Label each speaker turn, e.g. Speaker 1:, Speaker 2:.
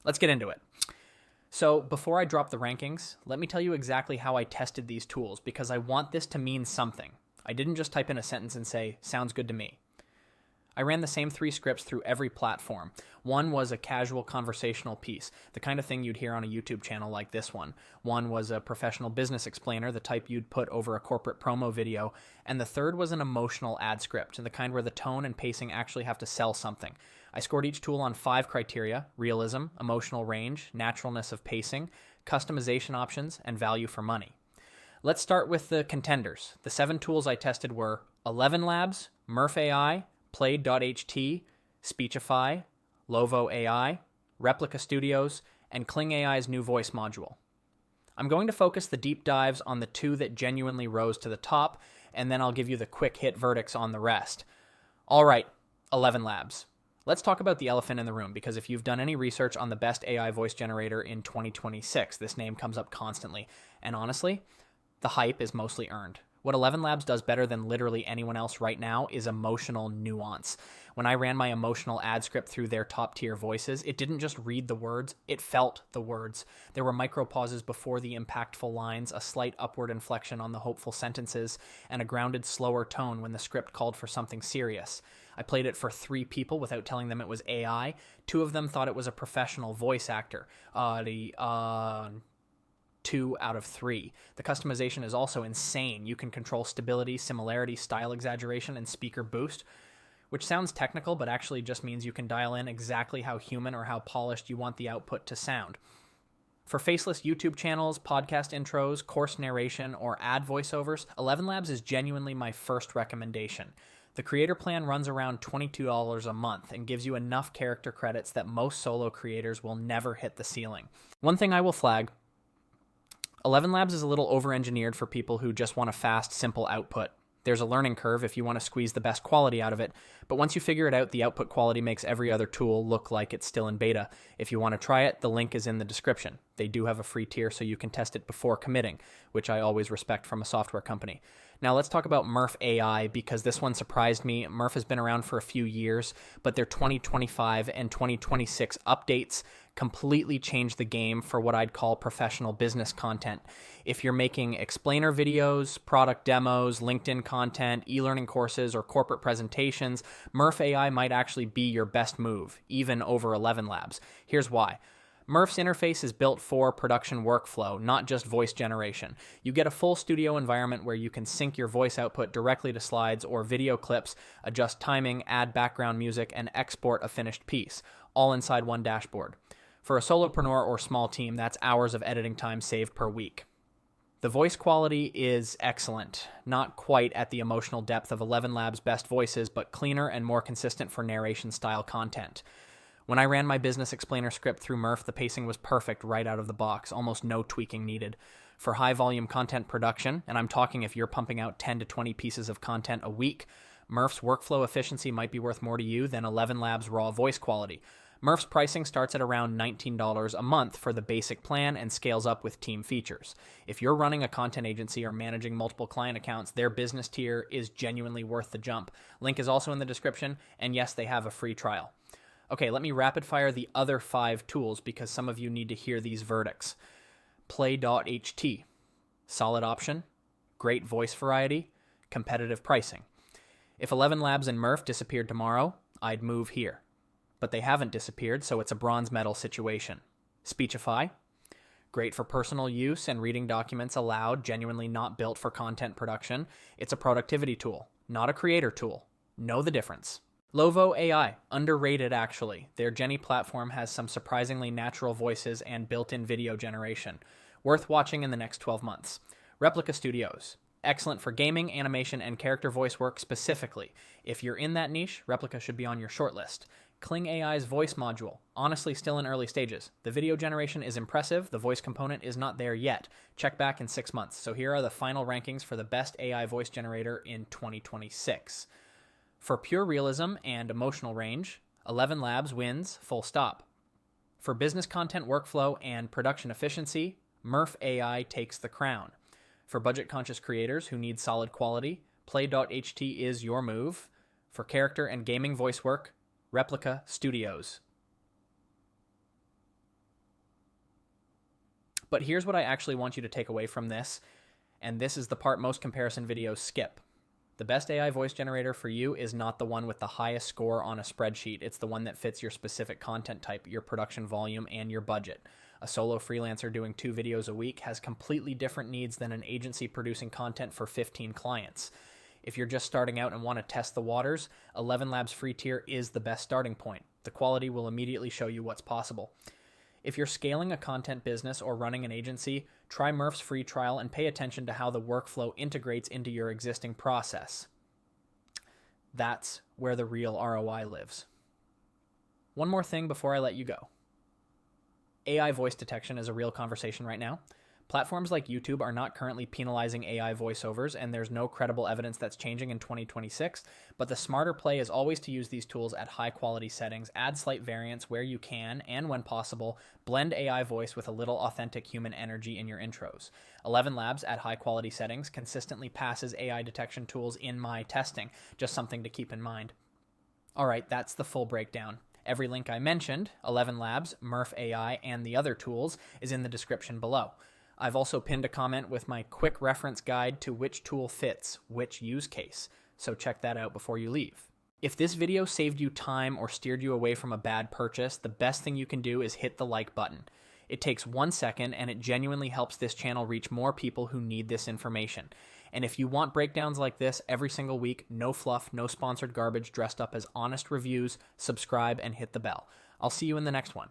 Speaker 1: let's get into it. So before I drop the rankings, let me tell you exactly how I tested these tools because I want this to mean something. I didn't just type in a sentence and say, sounds good to me. I ran the same 3 scripts through every platform. One was a casual conversational piece, the kind of thing you'd hear on a YouTube channel like this one. One was a professional business explainer, the type you'd put over a corporate promo video. And the third was an emotional ad script, the kind where the tone and pacing actually have to sell something. I scored each tool on 5 criteria: realism, emotional range, naturalness of pacing, customization options, and value for money. Let's start with the contenders. The 7 tools I tested were ElevenLabs, Murf AI, Play.ht, Speechify, Lovo AI, Replica Studios, and Kling AI's new voice module. I'm going to focus the deep dives on the 2 that genuinely rose to the top, and then I'll give you the quick hit verdicts on the rest. All right, ElevenLabs. Let's talk about the elephant in the room, because if you've done any research on the best AI voice generator in 2026, this name comes up constantly. And honestly, the hype is mostly earned. What ElevenLabs does better than literally anyone else right now is emotional nuance. When I ran my emotional ad script through their top-tier voices, it didn't just read the words, it felt the words. There were micro pauses before the impactful lines, a slight upward inflection on the hopeful sentences, and a grounded, slower tone when the script called for something serious. I played it for 3 people without telling them it was AI. 2 of them thought it was a professional voice actor. 2 out of 3. The customization is also insane. You can control stability, similarity, style exaggeration, and speaker boost, which sounds technical, but actually just means you can dial in exactly how human or how polished you want the output to sound. For faceless YouTube channels, podcast intros, course narration, or ad voiceovers, ElevenLabs is genuinely my first recommendation. The creator plan runs around $22 a month and gives you enough character credits that most solo creators will never hit the ceiling. One thing I will flag: ElevenLabs is a little over-engineered for people who just want a fast, simple output. There's a learning curve if you want to squeeze the best quality out of it, but once you figure it out, the output quality makes every other tool look like it's still in beta. If you want to try it, the link is in the description. They do have a free tier so you can test it before committing, which I always respect from a software company. Now let's talk about Murf AI, because this one surprised me. Murf has been around for a few years, but their 2025 and 2026 updates completely changed the game for what I'd call professional business content. If you're making explainer videos, product demos, LinkedIn content, e-learning courses, or corporate presentations, Murf AI might actually be your best move, even over ElevenLabs. Here's why. Murf's interface is built for production workflow, not just voice generation. You get a full studio environment where you can sync your voice output directly to slides or video clips, adjust timing, add background music, and export a finished piece, all inside one dashboard. For a solopreneur or small team, that's hours of editing time saved per week. The voice quality is excellent, not quite at the emotional depth of ElevenLabs' best voices, but cleaner and more consistent for narration-style content. When I ran my business explainer script through Murf, the pacing was perfect right out of the box, almost no tweaking needed. For high-volume content production, and I'm talking if you're pumping out 10 to 20 pieces of content a week, Murf's workflow efficiency might be worth more to you than ElevenLabs' raw voice quality. Murf's pricing starts at around $19 a month for the basic plan and scales up with team features. If you're running a content agency or managing multiple client accounts, their business tier is genuinely worth the jump. Link is also in the description, and yes, they have a free trial. Okay, let me rapid fire the other 5 tools because some of you need to hear these verdicts. Play.ht, solid option, great voice variety, competitive pricing. If ElevenLabs and Murf disappeared tomorrow, I'd move here. But they haven't disappeared, so it's a bronze medal situation. Speechify, great for personal use and reading documents aloud, genuinely not built for content production. It's a productivity tool, not a creator tool. Know the difference. Lovo AI, underrated actually. Their Jenny platform has some surprisingly natural voices and built-in video generation. Worth watching in the next 12 months. Replica Studios, excellent for gaming, animation, and character voice work specifically. If you're in that niche, Replica should be on your shortlist. Kling AI's voice module, honestly still in early stages. The video generation is impressive, the voice component is not there yet. Check back in 6 months. So here are the final rankings for the best AI voice generator in 2026. For pure realism and emotional range, ElevenLabs wins, full stop. For business content workflow and production efficiency, Murf AI takes the crown. For budget-conscious creators who need solid quality, Play.ht is your move. For character and gaming voice work, Replica Studios. But here's what I actually want you to take away from this, and this is the part most comparison videos skip. The best AI voice generator for you is not the one with the highest score on a spreadsheet. It's the one that fits your specific content type, your production volume, and your budget. A solo freelancer doing 2 videos a week has completely different needs than an agency producing content for 15 clients. If you're just starting out and want to test the waters, ElevenLabs free tier is the best starting point. The quality will immediately show you what's possible. If you're scaling a content business or running an agency, try Murf's free trial and pay attention to how the workflow integrates into your existing process. That's where the real ROI lives. One more thing before I let you go. AI voice detection is a real conversation right now. Platforms like YouTube are not currently penalizing AI voiceovers, and there's no credible evidence that's changing in 2026, but the smarter play is always to use these tools at high-quality settings, add slight variance where you can, and when possible, blend AI voice with a little authentic human energy in your intros. ElevenLabs at high-quality settings consistently passes AI detection tools in my testing, just something to keep in mind. All right, that's the full breakdown. Every link I mentioned, ElevenLabs, Murf AI, and the other tools, is in the description below. I've also pinned a comment with my quick reference guide to which tool fits which use case, so check that out before you leave. If this video saved you time or steered you away from a bad purchase, the best thing you can do is hit the like button. It takes 1 second and it genuinely helps this channel reach more people who need this information. And if you want breakdowns like this every single week, no fluff, no sponsored garbage, dressed up as honest reviews, subscribe and hit the bell. I'll see you in the next one.